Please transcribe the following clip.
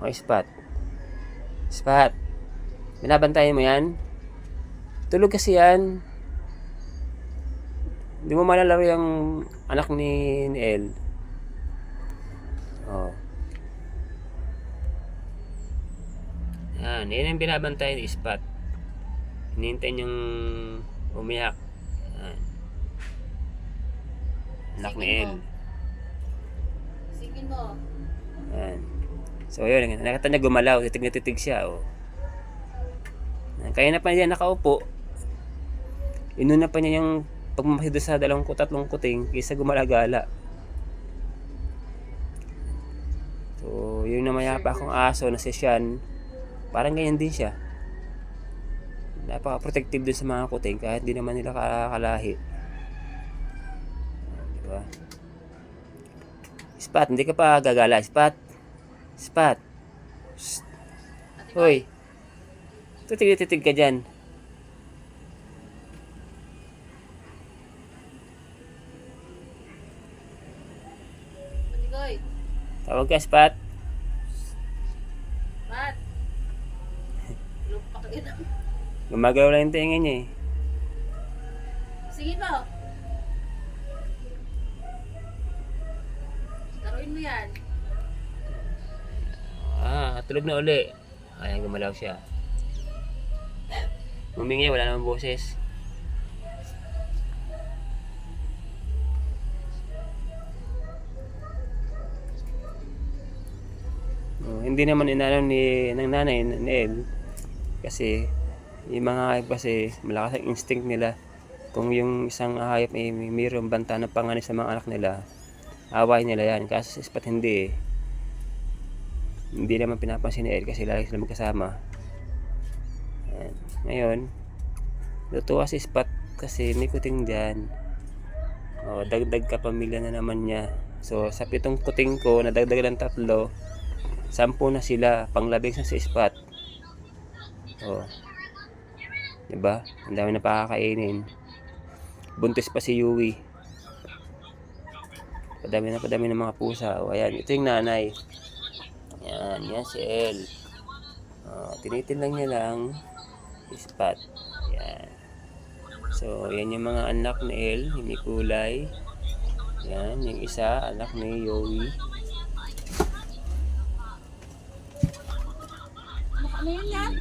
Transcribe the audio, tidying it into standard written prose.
O, Spot. Spot. Binabantayan mo yan? Tulog kasi yan. Hindi mo malalaro yung anak ni El. Oh. Yan yung binabantayan ni Spot. Hinihintay niyang umiyak. Yan. Anak ni El. Sige mo. Yan. So yun, nakita niya gumalaw, titig na titig siya. Oh. Kaya na pa niya nakaupo. Inuna pa niya yung pagmamahid sa 23 kuting kaysa gumalagala. So yun na mayapa akong aso na si Sean. Parang ganyan din siya. Napaka-protective din sa mga kuting kahit di naman nila kakalahi. Diba? Spot, hindi ka pa gagala. Spot. Spot. Hoy. Titig ka dyan. Patigoy. Tawag ka, Spot. Pat. Lupak yun. Gumagalaw lang yung tingin niya eh. Sige mo. Laruin mo yan. Tulog na uli. Ayan, gumalaw siya. Humingi, wala namang boses. Hindi naman inano ng nanay ni El. Kasi yung mga hayop kasi malakas ang instinct nila. Kung yung isang hayop ay mayroong banta ng panganib sa mga anak nila, away nila yan. Kaso sa Spot hindi eh. Hindi naman pinapansin ni El kasi lagi sila magkasama. Ayan. Ngayon, natuwa si Spot kasi may kuting dyan. Dagdag kapamilya na naman niya. So sa 7 kuting ko, nadagdag lang 3, 10 na sila. Panglabing na si Spot. Diba? Ang dami na pakakainin. Buntis pa si Yui. Padami ng mga pusa. Ayan, ito yung nanay. Yan si El. Tinitin niya lang si Spot. Yan. So, yan yung mga anak ni El, yung may kulay. Yan, yung isa, anak ni Yui. Ano yun yan?